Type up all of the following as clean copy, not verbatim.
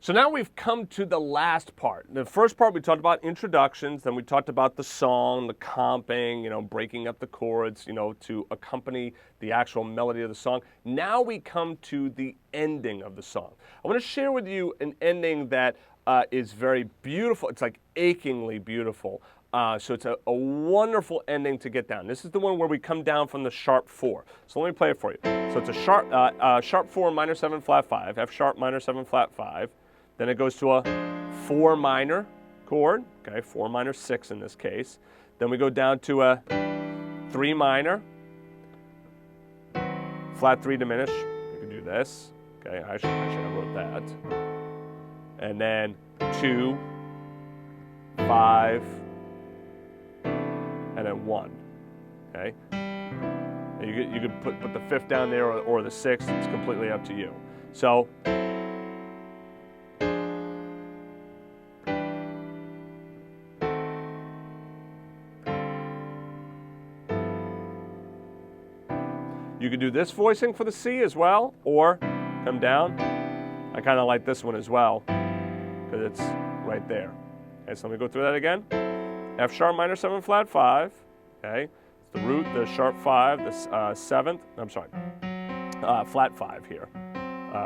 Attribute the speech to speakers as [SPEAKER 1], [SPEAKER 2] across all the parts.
[SPEAKER 1] So now we've come to the last part. The first part we talked about introductions, then we talked about the song, the comping, breaking up the chords, to accompany the actual melody of the song. Now we come to the ending of the song. I want to share with you an ending that is very beautiful. It's like achingly beautiful. So it's a wonderful ending to get down. This is the one where we come down from the sharp 4. So let me play it for you. So it's a sharp 4 minor 7 flat 5, F sharp minor 7 flat 5. Then it goes to a 4 minor chord, okay, 4 minor 6 in this case. Then we go down to a 3 minor, flat 3 diminish. You can do this, okay, actually I wrote that. And then 2, 5, and then 1, okay? And you could put the 5th down there or the 6th, it's completely up to you. So, you could do this voicing for the C as well, or come down. I kind of like this one as well, because it's right there. Okay, so let me go through that again. F sharp minor 7 flat 5, okay? It's the root, the sharp 5, the 7th, I'm sorry, flat 5 here.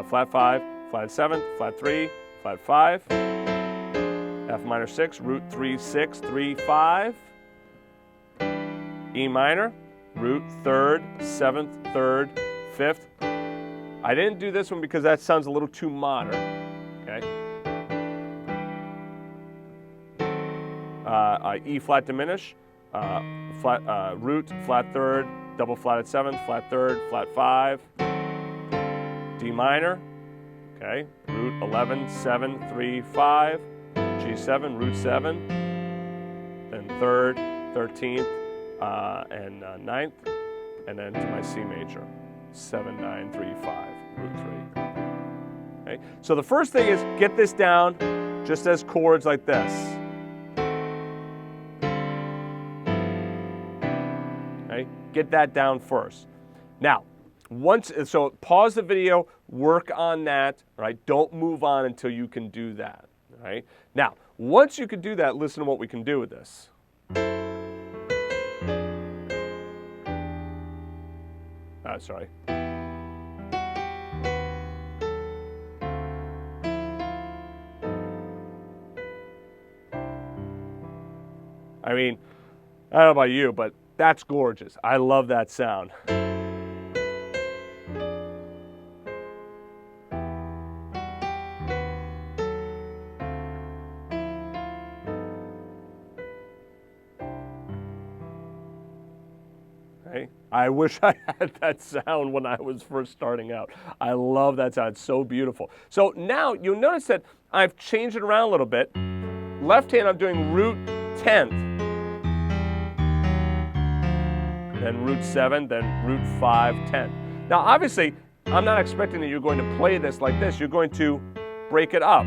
[SPEAKER 1] Flat 5, flat 7th, flat 3, flat 5, F minor 6, root 3, 6, 3, 5, E minor, root 3rd, 7th, 3rd, 5th. I didn't do this one because that sounds a little too modern, okay? E flat diminish, root, flat 3rd, double flatted 7th, flat 3rd, flat 5, D minor, okay, root 11, 7, 3, 5, G7, root 7, then 3rd, 13th, and 9th, and then to my C major, 7, 9, 3, 5, root 3. Okay, so the first thing is get this down just as chords like this. Okay, get that down first. Now, so pause the video, work on that, right? Don't move on until you can do that, right? Now, once you can do that, listen to what we can do with this. Sorry. I mean, I don't know about you, but that's gorgeous. I love that sound. I wish I had that sound when I was first starting out. I love that sound. It's so beautiful. So now you'll notice that I've changed it around a little bit. Left hand, I'm doing root 10th, then root 7, then root 5, 10. Now obviously, I'm not expecting that you're going to play this like this. You're going to break it up.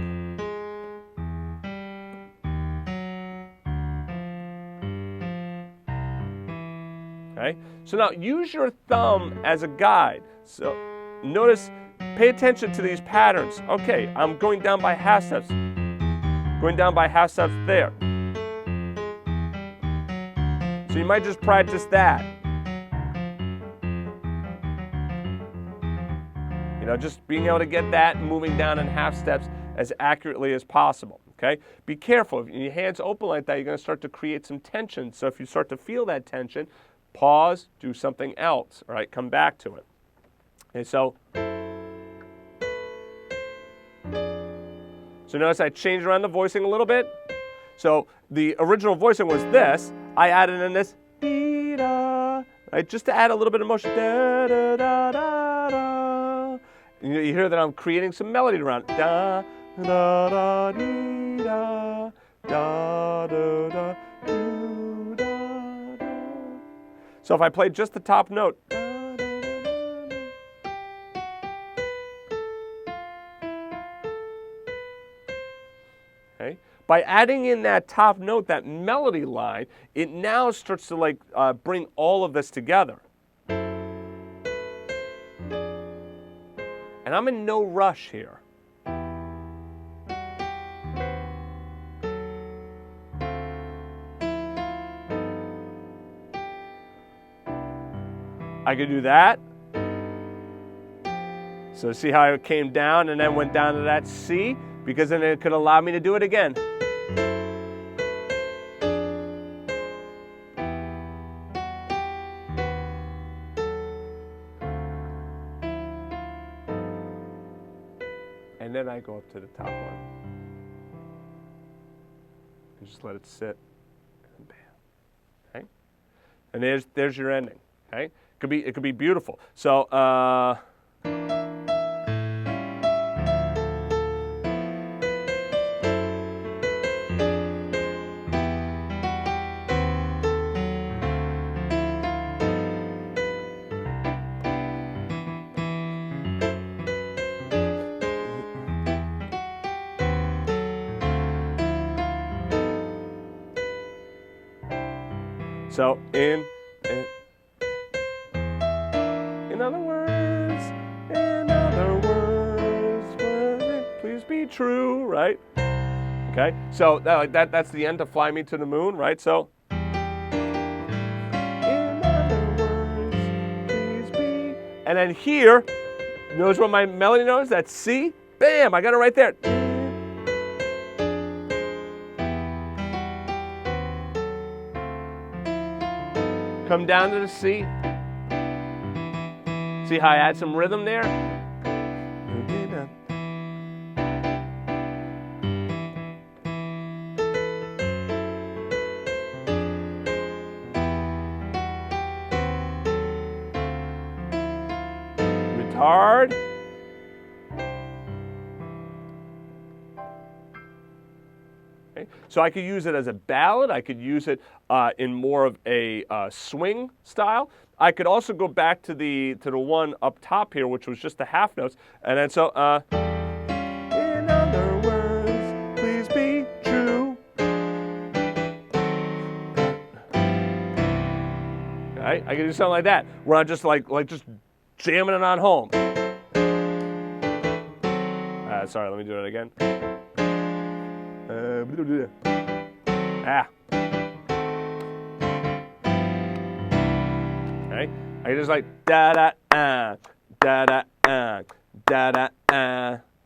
[SPEAKER 1] Okay? So now use your thumb as a guide. So notice, pay attention to these patterns. Okay, I'm going down by half steps. Going down by half steps there. So you might just practice that. Just being able to get that and moving down in half steps as accurately as possible. Okay? Be careful. If your hands open like that, you're going to start to create some tension. So if you start to feel that tension, pause, do something else, all right? Come back to it. Okay, so notice I changed around the voicing a little bit. So the original voicing was this. I added in this, dee-da, right? Just to add a little bit of motion. Da-da-da-da-da. You hear that I'm creating some melody around it. Da-da-da-dee-da, da-da-da. So if I play just the top note, okay, by adding in that top note, that melody line, it now starts to bring all of this together. And I'm in no rush here. I could do that. So see how it came down and then went down to that C? Because then it could allow me to do it again. And then I go up to the top one. And just let it sit. And bam. Okay? And there's your ending. Okay? It could be beautiful. So in other words, please be true, right? Okay, so that's the end to Fly Me to the Moon, right? So, in other words, please be. And then here, notice what my melody note is? That's C. Bam, I got it right there. Come down to the C. See how I add some rhythm there? Retard. Okay. So I could use it as a ballad. I could use it in more of a swing style. I could also go back to the one up top here, which was just the half notes, and then so in other words, please be true. Okay, I can do something like that, where I'm just like just jamming it on home. Sorry, let me do it again. Okay, I just like da da da da da da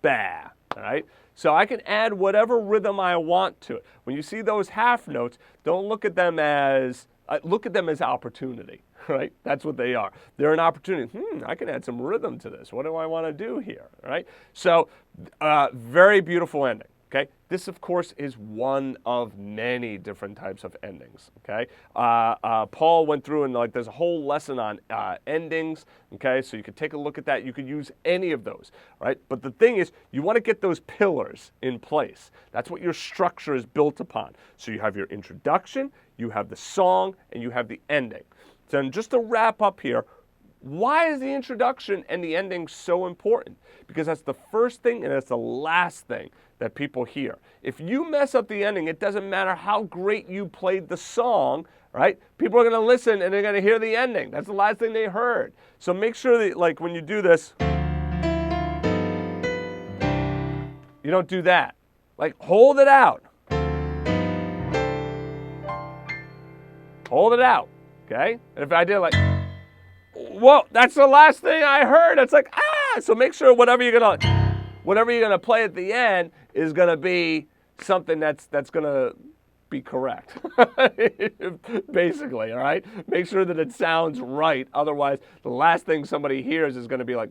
[SPEAKER 1] ba. All right, so I can add whatever rhythm I want to it. When you see those half notes, don't look at them as opportunity. Right, that's what they are. They're an opportunity. I can add some rhythm to this. What do I want to do here? All right, so very beautiful ending. Okay, this of course is one of many different types of endings. Okay, Paul went through and there's a whole lesson on endings. Okay, so you could take a look at that. You could use any of those. Right, but the thing is, you want to get those pillars in place. That's what your structure is built upon. So you have your introduction, you have the song, and you have the ending. So just to wrap up here, why is the introduction and the ending so important? Because that's the first thing and that's the last thing that people hear. If you mess up the ending, it doesn't matter how great you played the song, right? People are going to listen and they're going to hear the ending. That's the last thing they heard. So make sure that, when you do this, you don't do that. Hold it out. Hold it out, okay? And if I did whoa, that's the last thing I heard. It's so make sure whatever you're gonna play at the end is gonna be something that's gonna be correct. Basically, all right? Make sure that it sounds right. Otherwise, the last thing somebody hears is gonna be all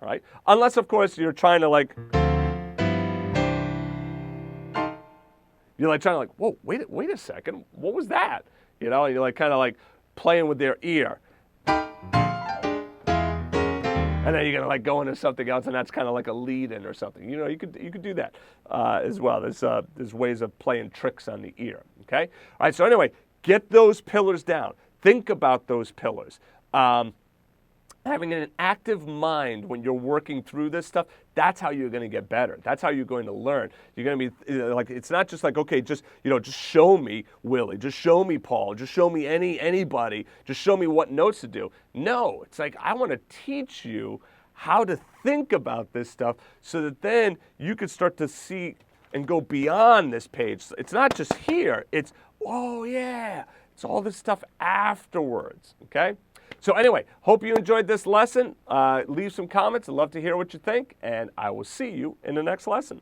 [SPEAKER 1] right? Unless, of course, you're trying to you're trying to whoa, wait a second, what was that? You know, and you're kind of playing with their ear. And then you're gonna go into something else, and that's kind of like a lead-in or something. You know, you could do that as well. There's ways of playing tricks on the ear. Okay. All right. So anyway, get those pillars down. Think about those pillars. Having an active mind when you're working through this stuff, that's how you're going to get better. That's how you're going to learn. You're going to be it's not just okay, just show me Willie, just show me Paul, just show me anybody, just show me what notes to do. No, it's I want to teach you how to think about this stuff so that then you can start to see and go beyond this page. It's not just here. It's, oh yeah, it's all this stuff afterwards, okay? So anyway, hope you enjoyed this lesson. Leave some comments. I'd love to hear what you think, and I will see you in the next lesson.